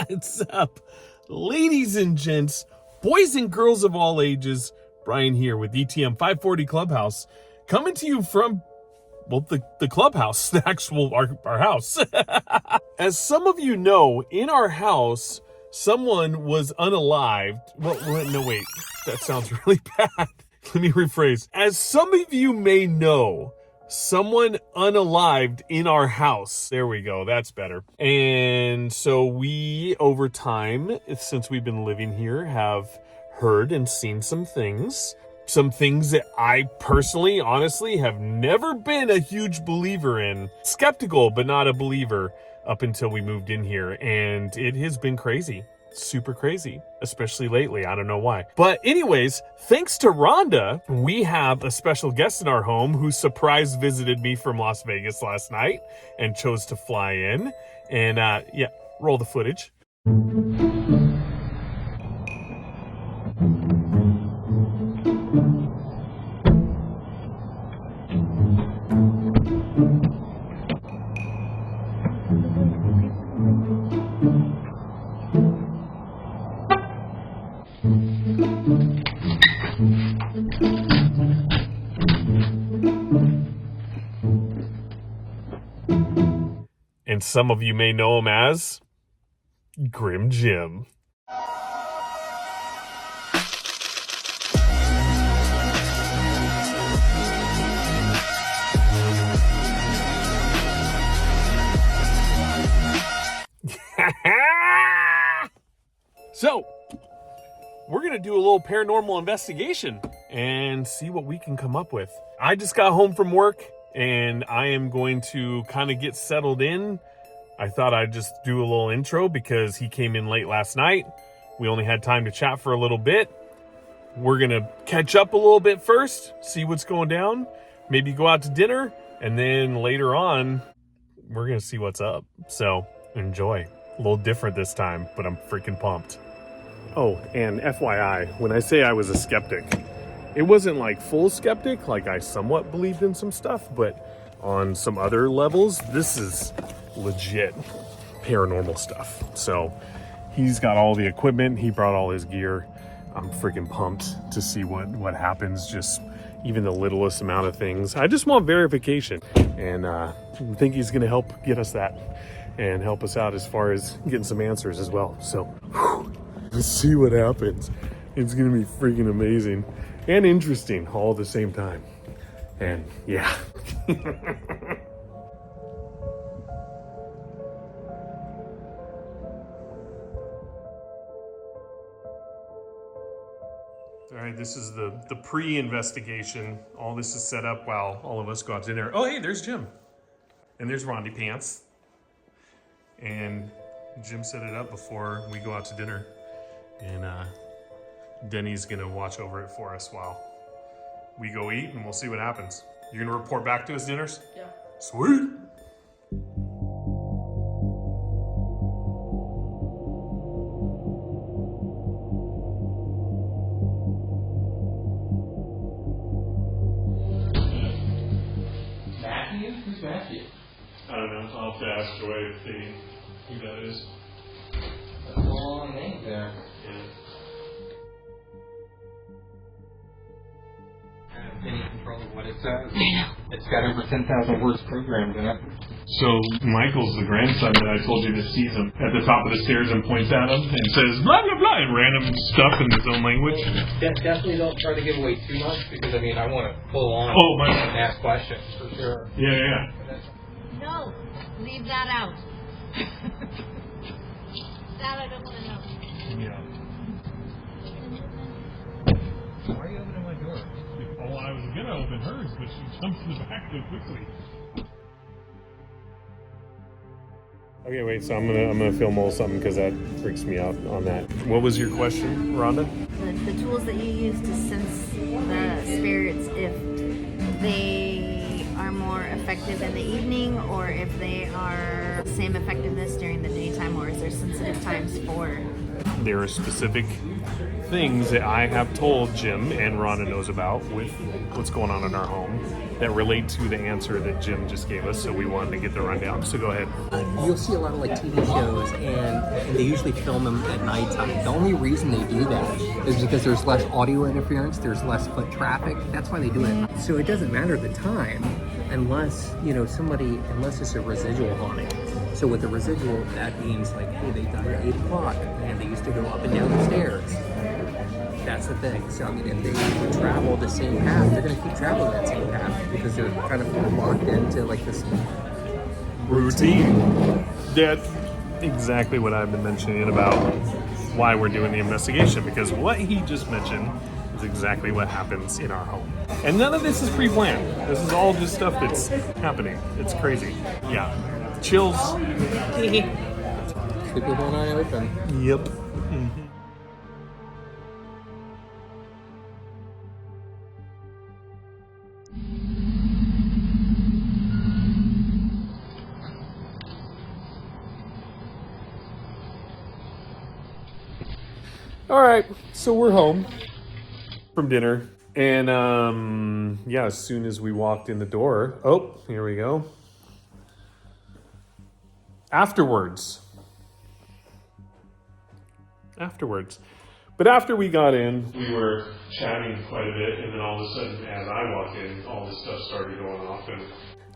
What's up, ladies and gents, boys and girls of all ages? Brian here with ETM 540 Clubhouse, coming to you from, well, the clubhouse, the actual, our house. As some of you know, in our house, someone was unalived. Well, no, wait, that sounds really bad. Let me rephrase. As some of you may know, someone unalived in our house. There we go. That's better. And so we, over time, since we've been living here, have heard and seen some things that I personally, honestly, have never been a huge believer in. Skeptical, but not a believer up until we moved in here. And it has been crazy. Super crazy, especially lately. I don't know why. But anyways, thanks to Rhonda, we have a special guest in our home who surprise visited me from Las Vegas last night and chose to fly in. And yeah, roll the footage. And some of you may know him as Grim Jim. So, we're going to do a little paranormal investigation and see what we can come up with. I just got home from work and I am going to kind of get settled in. I thought I'd just do a little intro because he came in late last night. We only had time to chat for a little bit. We're going to catch up a little bit first, see what's going down, maybe go out to dinner, and then later on, we're going to see what's up. So enjoy. A little different this time, but I'm freaking pumped. Oh, and FYI, when I say I was a skeptic, it wasn't like full skeptic, like I somewhat believed in some stuff, but on some other levels, this is legit paranormal stuff. So he's got all the equipment, he brought all his gear. I'm freaking pumped to see what happens, just even the littlest amount of things. I just want verification, and I think he's gonna help get us that and help us out as far as getting some answers as well. So let's see what happens. It's gonna be freaking amazing and interesting all at the same time. And yeah. All right, this is the pre-investigation. All this is set up while all of us go out to dinner. Oh, hey, there's Jim. And there's Rondi Pants. And Jim set it up before we go out to dinner. And Denny's gonna watch over it for us while we go eat, and we'll see what happens. You're gonna report back to us dinners? Yeah. Sweet. Matthew? Who's Matthew? I don't know. I'll have to ask Joy if who that is. That's a long name there. Yeah. Any control of what it says. It's got over 10,000 words programmed in it. So Michael's the grandson that I told you that sees him at the top of the stairs and points at him and says blah blah blah and random stuff in his own language. Definitely don't try to give away too much because I mean I want to pull on and ask questions for sure. Yeah. No, leave that out. That I don't want to know. Yeah. Why are you opening my door? Well, I was gonna open hers, but she jumped in the back so quickly. Okay, wait. So I'm gonna film a little something because that freaks me out on that. What was your question, Rhonda? The tools that you use to sense the spirits, if they are more effective in the evening, or if they are same effectiveness during the daytime, or is there sensitive times for? There are specific things that I have told Jim and Rhonda knows about with what's going on in our home that relate to the answer that Jim just gave us, so we wanted to get the rundown. So go ahead. You'll see a lot of like TV shows, and they usually film them at nighttime. The only reason they do that is because there's less audio interference, there's less foot traffic. That's why they do it. So it doesn't matter the time unless, unless it's a residual haunting. So with a residual, that means like, hey, they died at 8 o'clock and they used to go up and down the stairs. That's the thing. So I mean, if they travel the same path, they're going to keep traveling that same path because they're kind of locked into like this routine. That's exactly what I've been mentioning about why we're doing the investigation, because what he just mentioned is exactly what happens in our home. And none of this is pre-planned. This is all just stuff that's happening. It's crazy. Yeah. Chills. Sleep with one eye open. Yep. Mm-hmm. All right, so we're home from dinner, and yeah, as soon as we walked in the door, oh, here we go. Afterwards. But after we got in, we were chatting quite a bit, and then all of a sudden, as I walked in, all this stuff started going off, and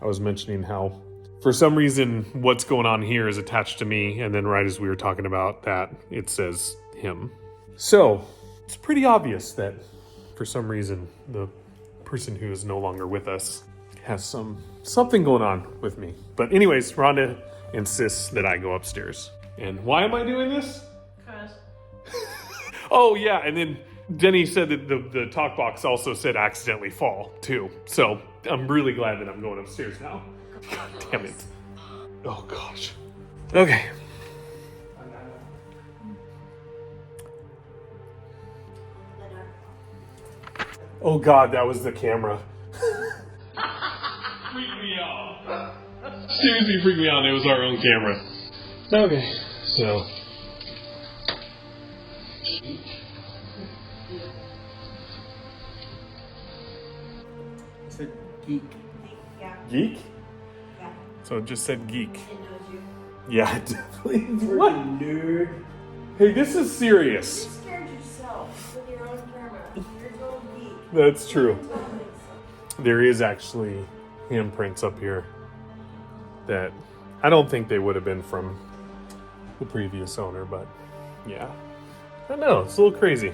I was mentioning how, for some reason, what's going on here is attached to me, and then right as we were talking about that, it says him. So, it's pretty obvious that, for some reason, the person who is no longer with us has something going on with me. But anyways, Rhonda insists that I go upstairs. And why am I doing this? Because. Oh, yeah, and then Denny said that the talk box also said accidentally fall, too. So, I'm really glad that I'm going upstairs now. God damn it. Oh, gosh. Okay. Oh God, that was the camera. Freaked me out. Seriously freaked me out. It was our own camera. Okay, so. It's a geek. Yeah. Geek? Yeah. So it just said geek. It knows you. Yeah, it definitely. What? Nerd. Hey, this is serious. You scared yourself with your own camera. You're a total geek. That's true. Totally. There is actually handprints up here that I don't think they would have been from the previous owner, but yeah. I don't know, it's a little crazy.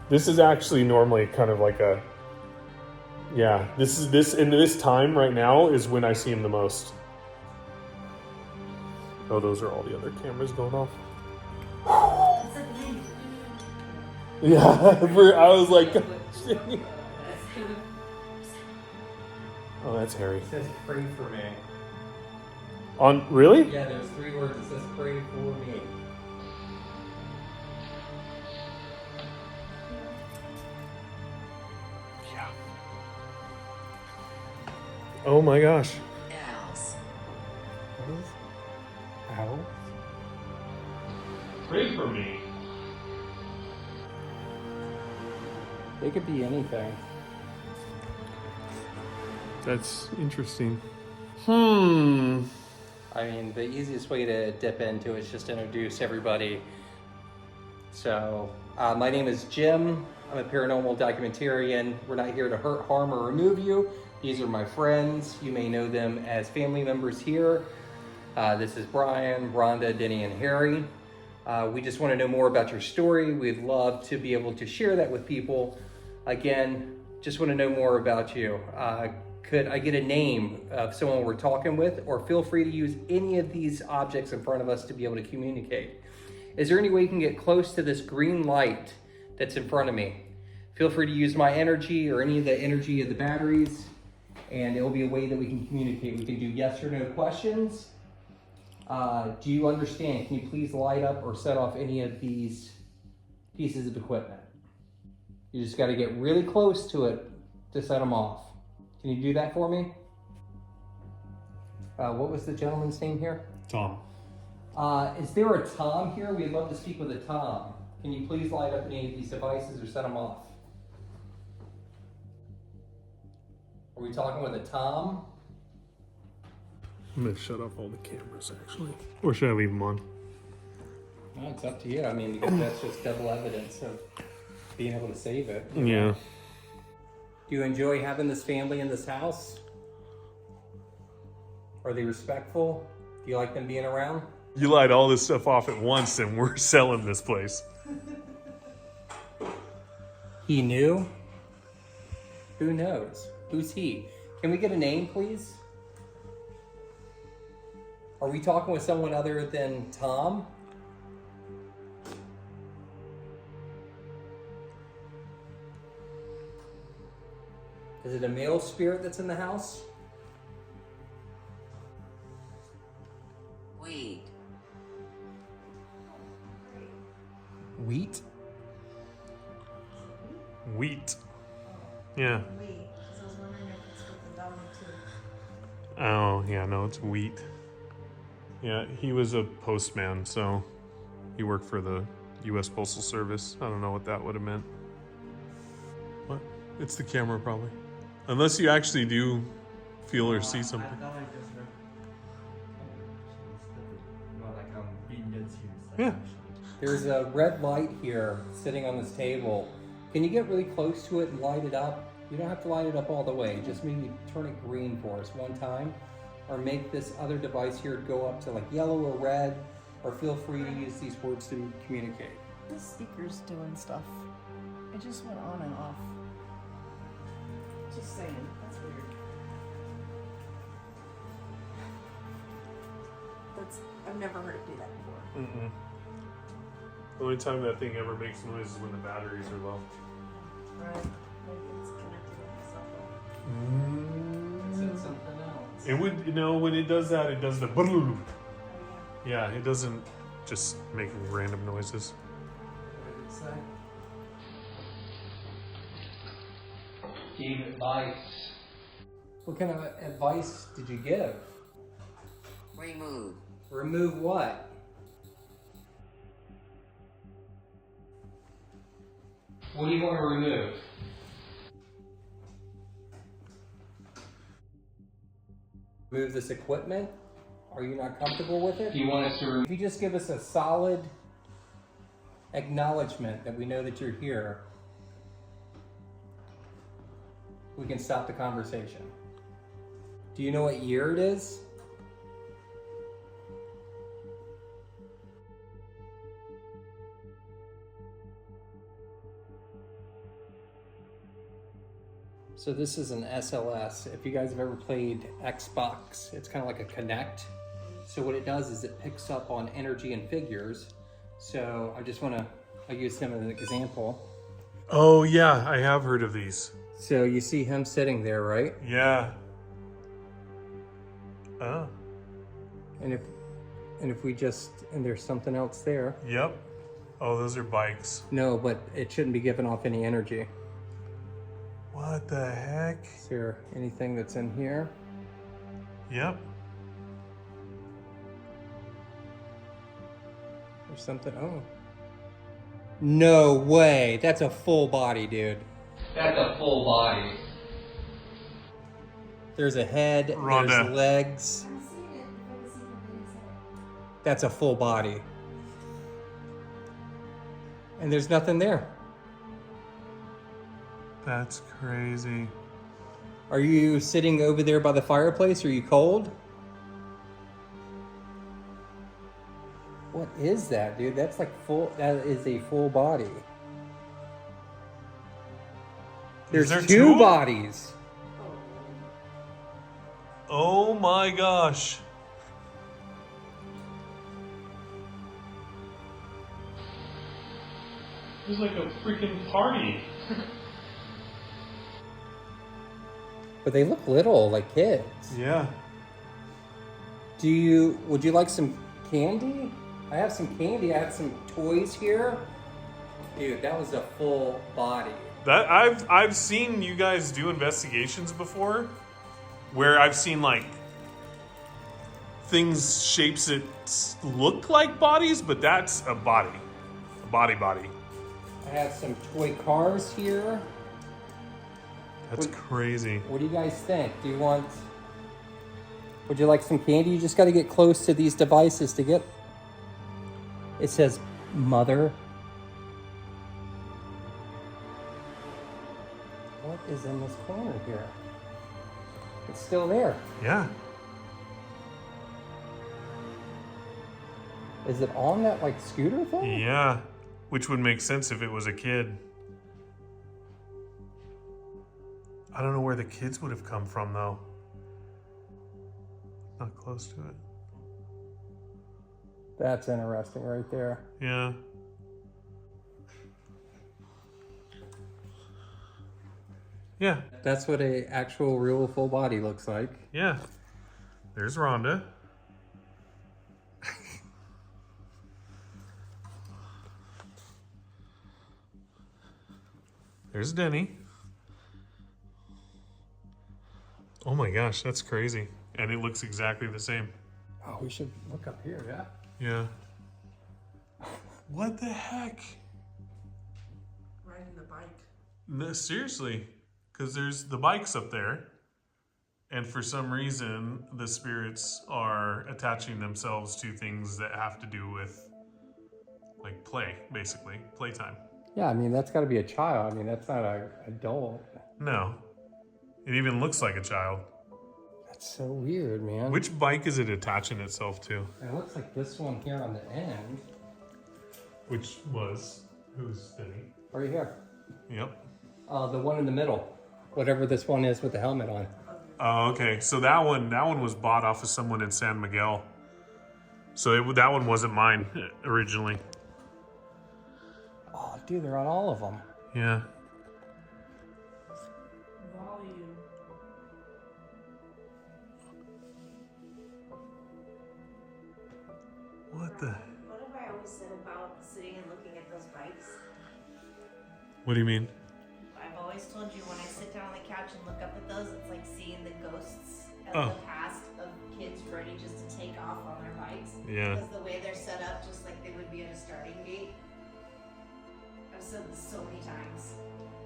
This is actually normally kind of like a, yeah, this time right now is when I see him the most. Oh, those are all the other cameras going off. Yeah, I was like, oh, that's Harry. It says pray for me. On, really? Yeah, there's 3 words. It says pray for me. Yeah. Oh my gosh. Ow. Pray for me. They could be anything. That's interesting. I mean, the easiest way to dip into it is just introduce everybody. So, my name is Jim. I'm a paranormal documentarian. We're not here to hurt, harm, or remove you. These are my friends. You may know them as family members here. This is Brian, Rhonda, Denny, and Harry. We just want to know more about your story. We'd love to be able to share that with people. Again, just want to know more about you. Could I get a name of someone we're talking with, or feel free to use any of these objects in front of us to be able to communicate. Is there any way you can get close to this green light that's in front of me? Feel free to use my energy or any of the energy of the batteries, and it will be a way that we can communicate. We can do yes or no questions. Do you understand? Can you please light up or set off any of these pieces of equipment? You just got to get really close to it to set them off. Can you do that for me? What was the gentleman's name here? Tom. Is there a Tom here? We'd love to speak with a Tom. Can you please light up any of these devices or set them off? Are we talking with a Tom? I'm gonna shut off all the cameras actually. Or should I leave them on? Well, it's up to you. I mean, because that's just double evidence of being able to save it. Yeah. Do you enjoy having this family in this house? Are they respectful? Do you like them being around? You light all this stuff off at once and we're selling this place. He knew? Who knows? Who's he? Can we get a name, please? Are we talking with someone other than Tom? Is it a male spirit that's in the house? Wait. Wheat? Wheat. Yeah. Wait, because I was wondering if it's with the dog too. Oh, yeah, no, it's wheat. Yeah, he was a postman, so he worked for the U.S. Postal Service. I don't know what that would have meant. What? It's the camera, probably. Unless you actually do feel or see something. I thought I just heard. Well, like I'm being dead serious. Like, Yeah. actually. There's a red light here sitting on this table. Can you get really close to it and light it up? You don't have to light it up all the way. Just maybe turn it green for us one time. Or make this other device here go up to like yellow or red. Or feel free to use these words to communicate. The speaker's doing stuff. It just went on and off. Just saying, that's weird. I've never heard it do that before. Mm-mm. The only time that thing ever makes noise is when the batteries are low. Right. Maybe it's connected with the cell phone. Is it something else? It would, you know, when it does that, it does the brrrr. Yeah, it doesn't just make random noises. What did it say? Gave advice. What kind of advice did you give? Remove. Remove what? What do you want to remove? Remove this equipment? Are you not comfortable with it? Do you want us to remove? If you just give us a solid acknowledgement that we know that you're here, we can stop the conversation. Do you know what year it is? So this is an SLS. If you guys have ever played Xbox, it's kind of like a Kinect. So what it does is it picks up on energy and figures. So I just want to, I'll use him as an example. Oh, yeah, I have heard of these. So you see him sitting there, right? Yeah. Oh. And if we just, and there's something else there. Yep. Oh, those are bikes. No, but it shouldn't be giving off any energy. What the heck? Is there anything that's in here? Yep. There's something, oh. No way, that's a full body, dude. That's a full body. There's a head, Rhonda. there's legs. I'm seeing it. If I can see the video. That's a full body. And there's nothing there. That's crazy. Are you sitting over there by the fireplace? Are you cold? What is that, dude? That's like full, that is a full body. There's there two two? bodies. Oh my gosh. It was like a freaking party. But they look little, like kids. Yeah. Would you like some candy? I have some candy, I have some toys here. Dude, that was a full body. That I've seen you guys do investigations before, where I've seen like things, shapes that look like bodies, but that's a body, body. I have some toy cars here. That's crazy. What do you guys think? Would you like some candy? You just got to get close to these devices to get. It says mother. What is in this corner here? It's still there. Yeah. Is it on that like scooter thing? Yeah. Which would make sense if it was a kid. I don't know where the kids would have come from though. Not close to it. That's interesting right there. Yeah. Yeah. That's what a actual real full body looks like. Yeah. There's Rhonda. There's Denny. Oh my gosh, that's crazy. And it looks exactly the same. Oh, we should look up here, yeah? Yeah. What the heck? Riding the bike. No, seriously. Because there's the bikes up there. And for some reason, the spirits are attaching themselves to things that have to do with, like, play, basically. Playtime. Yeah, I mean, that's got to be a child. I mean, that's not an adult. No. It even looks like a child. That's so weird, man. Which bike is it attaching itself to? It looks like this one here on the end. Which was? Who's Denny? Right here. Yep. The one in the middle. Whatever this one is with the helmet on. Oh, okay. So that one was bought off of someone in San Miguel. So that one wasn't mine originally. Oh, dude, they're on all of them. Yeah. Volume. What the? What have I always said about sitting and looking at those bikes? What do you mean? I've always told you when I sit down on the couch and look up at those, it's like seeing the ghosts of Oh. the past of kids ready just to take off on their bikes. Yeah. Because the way they're set up, just like they would be at a starting gate. I've said this so many times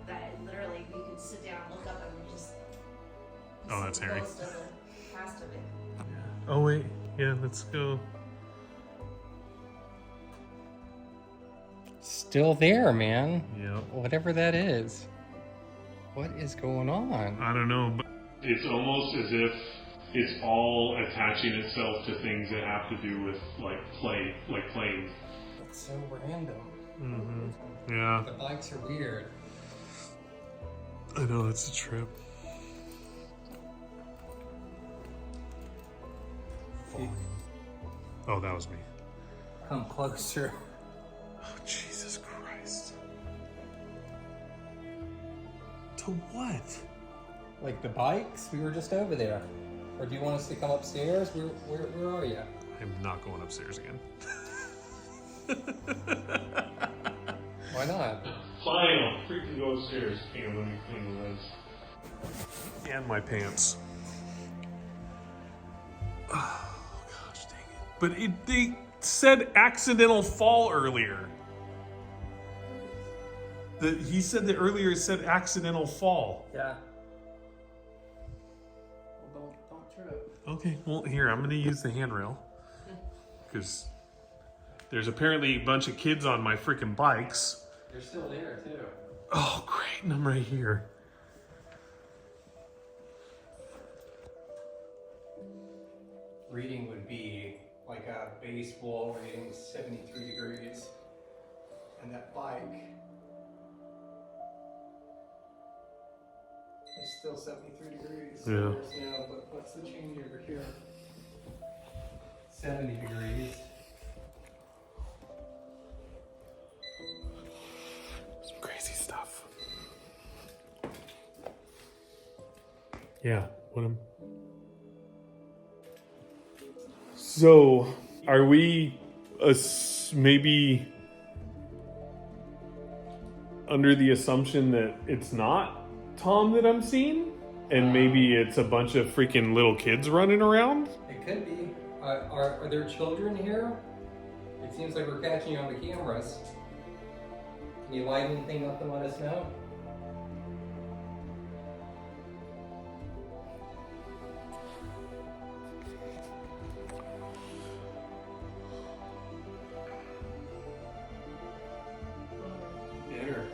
that literally you could sit down and look up and just. Oh, that's see the Harry. ghost of the past of it. Oh wait. Yeah. Let's go. Still there, man. Yep. Whatever that is. What is going on? I don't know, but it's almost as if it's all attaching itself to things that have to do with like playing. It's so random. Mm-hmm. Yeah. The bikes are weird. I know, it's a trip. Oh, that was me. Come closer. Oh, Jesus Christ. To what? Like the bikes? We were just over there. Or do you want us to come upstairs? Where are you? I'm not going upstairs again. Why not? Fine, I'll freaking go upstairs. Hang on, let me clean the lens. And my pants. Oh, gosh dang it. But they said accidental fall earlier. He said that earlier it said accidental fall. Yeah. Well, don't trip. Okay, well, here, I'm going to use the handrail. Because there's apparently a bunch of kids on my freaking bikes. You're still there, too. Oh, great, and I'm right here. Reading would be like a baseball reading 73 degrees. And that bike is still 73 degrees. Yeah. There's no, but what's the change over here? 70 degrees. Some crazy stuff. Yeah, what am... So, are we maybe under the assumption that it's not Tom that I'm seeing, and maybe it's a bunch of freaking little kids running around. It could be. Are there children here? It seems like we're catching you on the cameras. Can you light anything up and let us know? Bitter.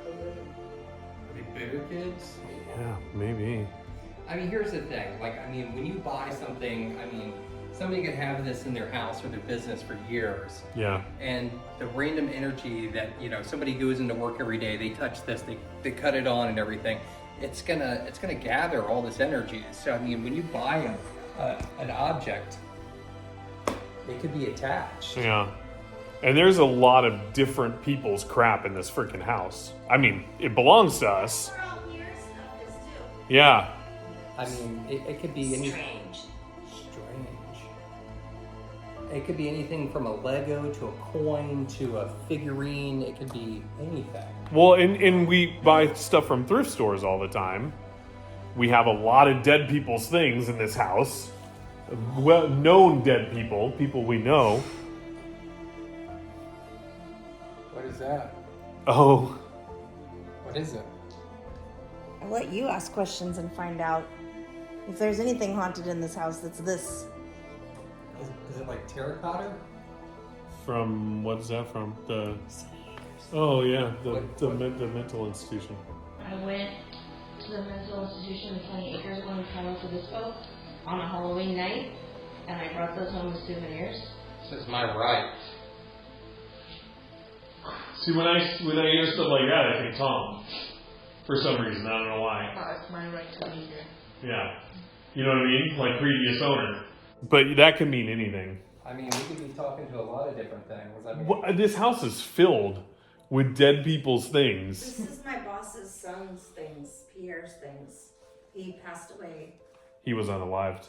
Are they bitter kids? Yeah, maybe. I mean, here's the thing. Like, I mean, when you buy something, I mean, somebody could have this in their house or their business for years. Yeah. And the random energy that, you know, somebody goes into work every day, they touch this, they cut it on and everything. It's gonna gather all this energy. So, I mean, when you buy an object, it could be attached. Yeah. And there's a lot of different people's crap in this freaking house. I mean, it belongs to us. We're all here, stuff is too. Yeah. I mean, it could be any Strange. It could be anything from a Lego to a coin to a figurine. It could be anything. Well, and we buy stuff from thrift stores all the time. We have a lot of dead people's things in this house. Well, known dead people we know. What is that? Oh. What is it? I'll let you ask questions and find out if there's anything haunted in this house that's this. Is it like terracotta? From, what is that from? Oh yeah, the mental institution. I went to the mental institution in 20 acres going to Palo Obispo on a Halloween night, and I brought those home as souvenirs. This is my right. See, when I hear stuff like that, I think Tom. For some reason, I don't know why. It's my right to be here. Yeah. You know what I mean? Like previous owner. But that could mean anything. I mean, we could be talking to a lot of different things. I mean, Well, this house is filled with dead people's things. This is my boss's son's things, Pierre's things. He passed away. He was unalived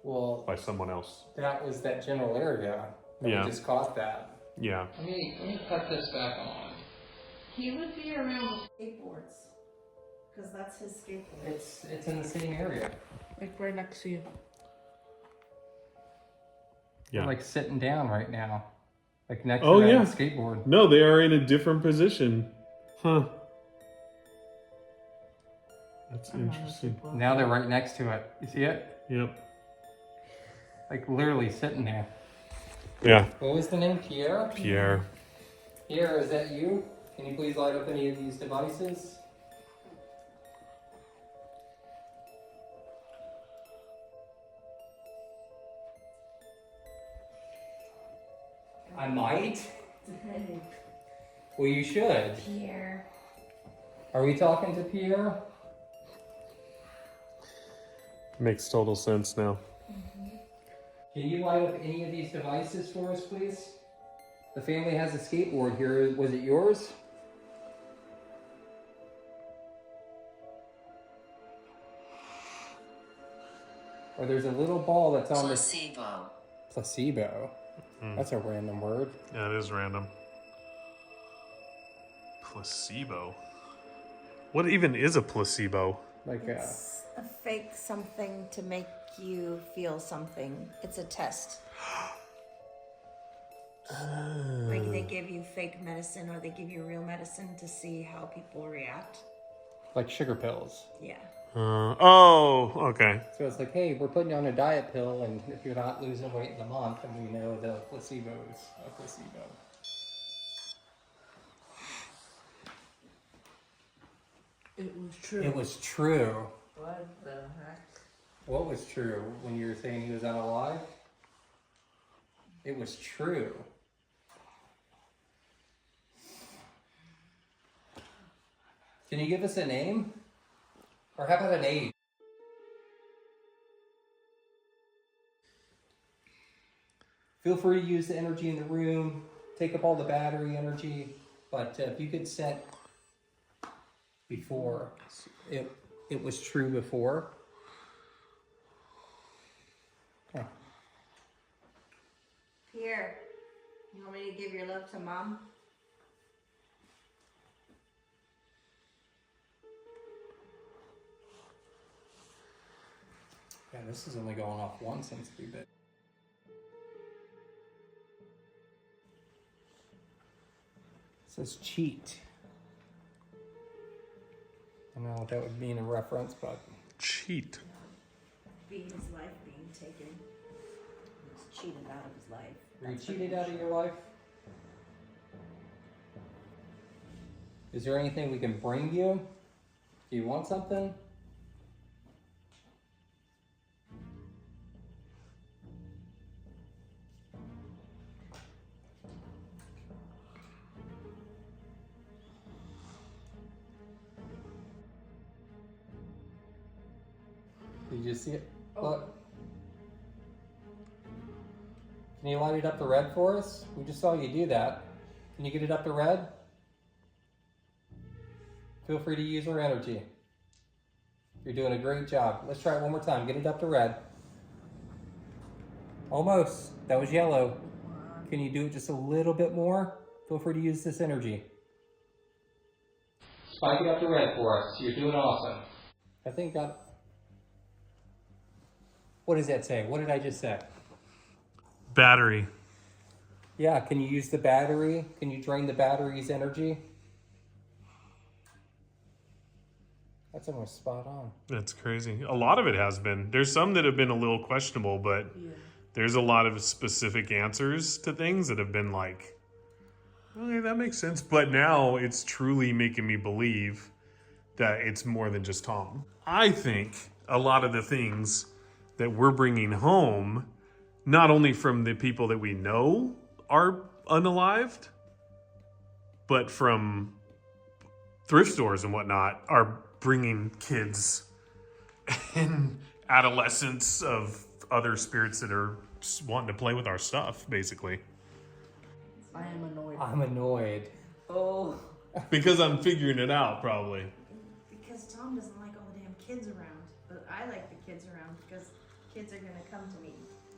well, by someone else. that was that general area. Yeah. We just caught that. Yeah. Let me cut this back on. He would be around. Skateboards. Because that's his skateboard. It's in the same area. Like right next to you. Yeah. We're like sitting down right now. Like next Oh, to that yeah. skateboard. No, they are in a different position. Huh. That's interesting. Now they're right next to it. You see it? Yep. Like literally sitting there. Yeah. What was the name? Pierre? Pierre. Pierre, is that you? Can you please light up any of these devices? I might? Well, you should. Pierre. Are we talking to Pierre? Makes total sense now. Can you light up any of these devices for us, please? The family has a skateboard here. Was it yours? Or there's a little ball that's on this Placebo. placebo. That's a random word. Yeah, it is random. Placebo. What even is a placebo? Like It's a fake something to make you feel something. It's a test. Like they give you fake medicine or they give you real medicine to see how people react. like sugar pills. Yeah. Oh, okay. So it's like, hey, we're putting you on a diet pill, and if you're not losing weight in the month, then we know the placebo is a placebo. It was true. It was true. What the heck? What was true when you were saying he was unalive? It was true. Can you give us a name? Or how about an age? Feel free to use the energy in the room, take up all the battery energy, but if you could set before, it was true before. Huh. Here. You want me to give your love to Mom? Yeah, this is only going off once since we bit. It says cheat. I don't know what that would mean in reference, but Cheat. Being his life being taken. He's cheated out of his life. were you That's what cheated it out of your life? Is there anything we can bring you? Do you want something? Did you see it? Look. Can you light it up to red for us? We just saw you do that. Can you get it up to red? Feel free to use our energy. You're doing a great job. Let's try it one more time. Get it up to red. Almost. That was yellow. Can you do it just a little bit more? Feel free to use this energy. Spike it up to red for us. You're doing awesome. I think that... What does that say? What did I just say? Battery. Yeah, can you use the battery? Can you drain the battery's energy? That's almost spot on. That's crazy. A lot of it has been. There's some that have been a little questionable, but there's a lot of specific answers to things that have been like, okay, that makes sense. But now it's truly making me believe that it's more than just Tom. I think a lot of the things that we're bringing home, not only from the people that we know are unalived, but from thrift stores and whatnot, are bringing kids and adolescents of other spirits that are wanting to play with our stuff, basically. I am annoyed. I'm annoyed. Oh. Because I'm figuring it out, probably. Because Tom doesn't like all the damn kids around. But I like the kids around because kids are going to come to me.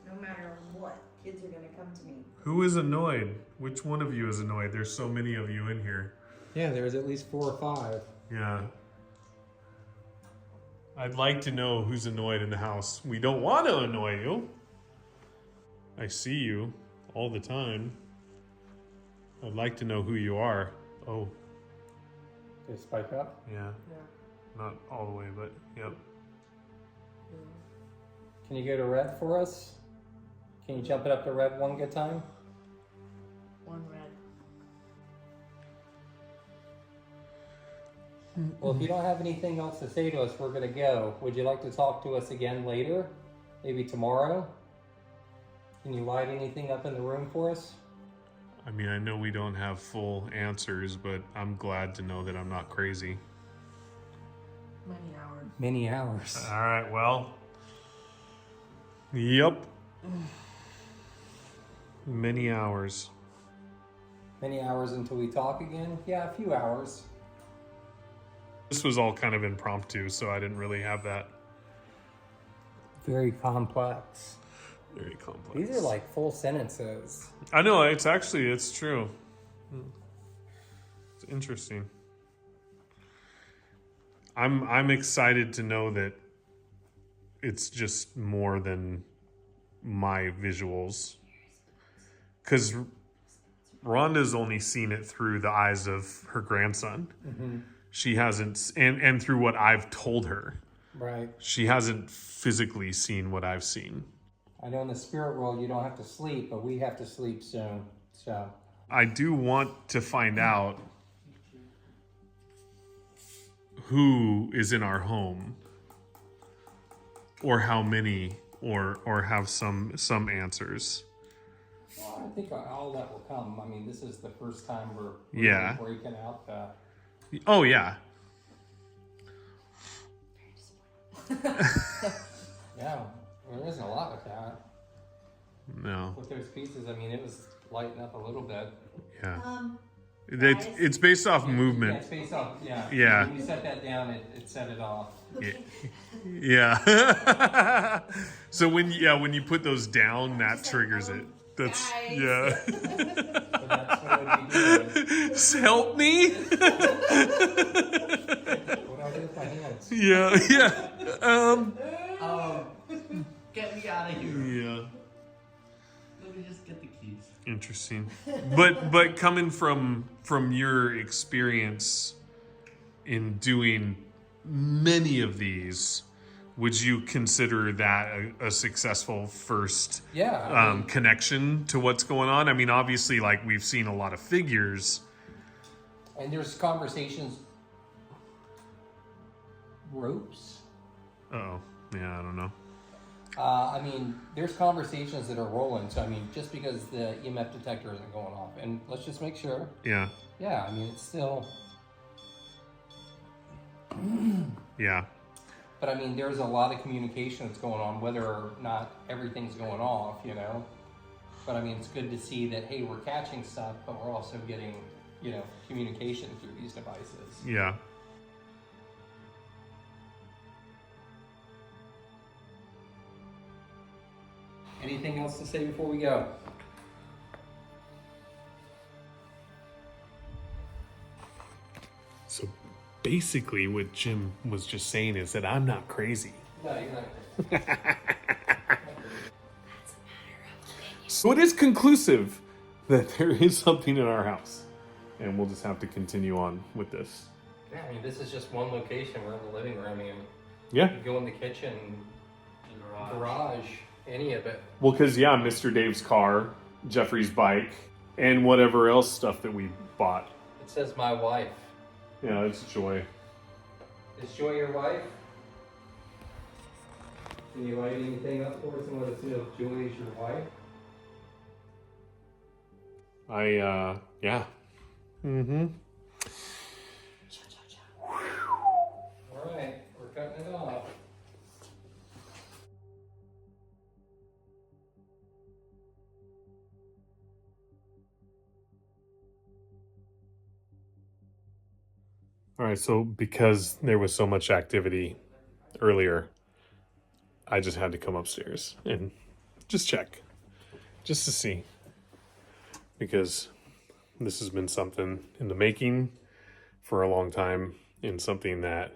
No matter what, kids are going to come to me. Who is annoyed? Which one of you is annoyed? There's so many of you in here. Yeah, there's at least 4 or 5. Yeah. I'd like to know who's annoyed in the house. We don't want to annoy you. I see you all the time. I'd like to know who you are. Oh, Did it spike up? yeah. Not all the way, but yep. Can you go to red for us? Can you jump it up to red one good time? One red. Well, if you don't have anything else to say to us, we're going to go. Would you like to talk to us again later? Maybe tomorrow? Can you light anything up in the room for us? I mean, I know we don't have full answers, but I'm glad to know that I'm not crazy. Many hours. Many hours. All right, well. Yep. Many hours. Many hours until we talk again? Yeah, a few hours. This was all kind of impromptu, so I didn't really have that. Very complex. Very complex. These are like full sentences. I know, it's true. It's interesting. I'm excited to know that it's just more than my visuals. Because Rhonda's only seen it through the eyes of her grandson. Mm-hmm. She hasn't, and through what I've told her. Right. She hasn't physically seen what I've seen. I know in the spirit world you don't have to sleep, but we have to sleep soon. So I do want to find out who is in our home, or how many, or have some answers. well, I think all that will come. I mean, this is the first time we're really Yeah. breaking out the... Oh yeah. Yeah, there isn't a lot with that. No. With those pieces, I mean, it was lighting up a little bit. Yeah. It's based off Yeah, movement. it's based off, yeah. Yeah. When you set that down, it set it off. Yeah. So when you put those down, that triggers it. That's Guys. yeah. So that's what it would be doing. Help me. What do I do with my hands? Yeah. Um, Get me out of here. Yeah. Let me just get the keys. Interesting. But coming from your experience in doing many of these, would you consider that a successful first Yeah. I mean, connection to what's going on? I mean, obviously, like we've seen a lot of figures. and there's conversations. Ropes? Oh, yeah, I don't know. I mean, there's conversations that are rolling. So, I mean, just because the EMF detector isn't going off, and let's just make sure. Yeah. Yeah, I mean, it's still. Yeah. But I mean, there's a lot of communication that's going on, whether or not everything's going off, you know. But I mean, it's good to see that, hey, we're catching stuff, but we're also getting, you know, communication through these devices. Yeah. Anything else to say before we go? So basically, what Jim was just saying is that I'm not crazy. No, you're not. So it is conclusive that there is something in our house. And we'll just have to continue on with this. Yeah, I mean, this is just one location. We're in the living room. I mean, Yeah. you go in the kitchen, garage, any of it. Well, because, yeah, Mr. Dave's car, Jeffrey's bike, and whatever else stuff that we bought. It says my wife. Yeah, it's Joy. Is Joy your wife? Can you write anything up for us and let us know if Joy is your wife? Yeah. Mm-hmm. Alright, we're cutting it off. All right, so because there was so much activity earlier, I just had to come upstairs and just check, just to see. Because this has been something in the making for a long time and something that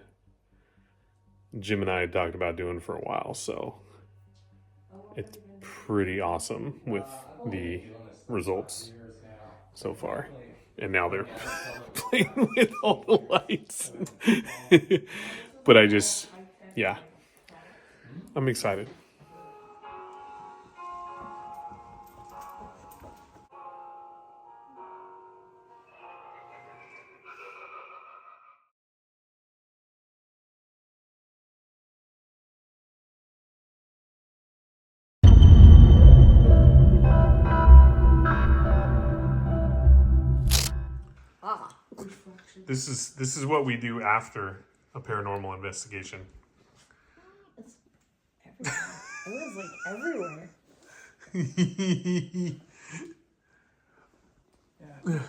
Jim and I had talked about doing for a while. So it's pretty awesome with the results so far. And now they're playing with all the lights. But yeah, I'm excited. This is what we do after a paranormal investigation. It's everywhere. It was like everywhere.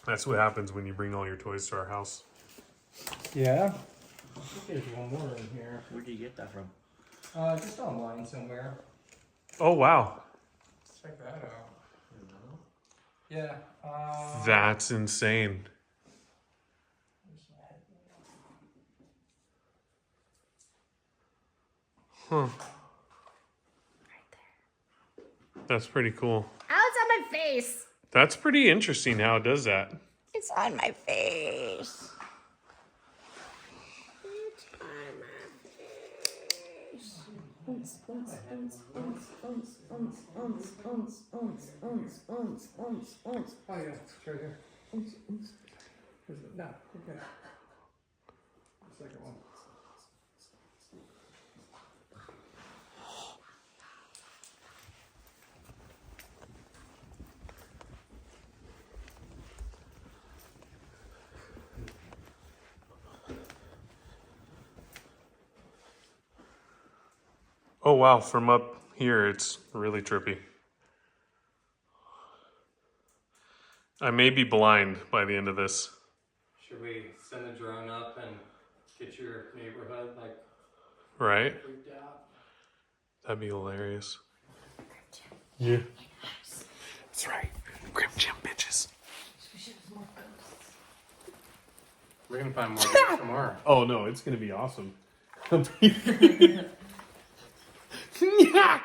That's what happens when you bring all your toys to our house. Yeah. I think there's one more in here. Where'd you get that from? Just online somewhere. Oh, wow. Let's check that out. Yeah. That's insane. Huh. That's pretty cool. Oh, it's on my face. That's pretty interesting how it does that. It's on my face. It's on my face. Oh yeah, it's right here. Is it? No, okay. The second one. Oh, wow. From up here, it's really trippy. I may be blind by the end of this. Should we send a drone up and get your neighborhood like Right? freaked out? That'd be hilarious. Yeah. That's right. Grim Jim bitches. We're gonna find more ghosts tomorrow. Oh, no. It's going to be awesome. Ha!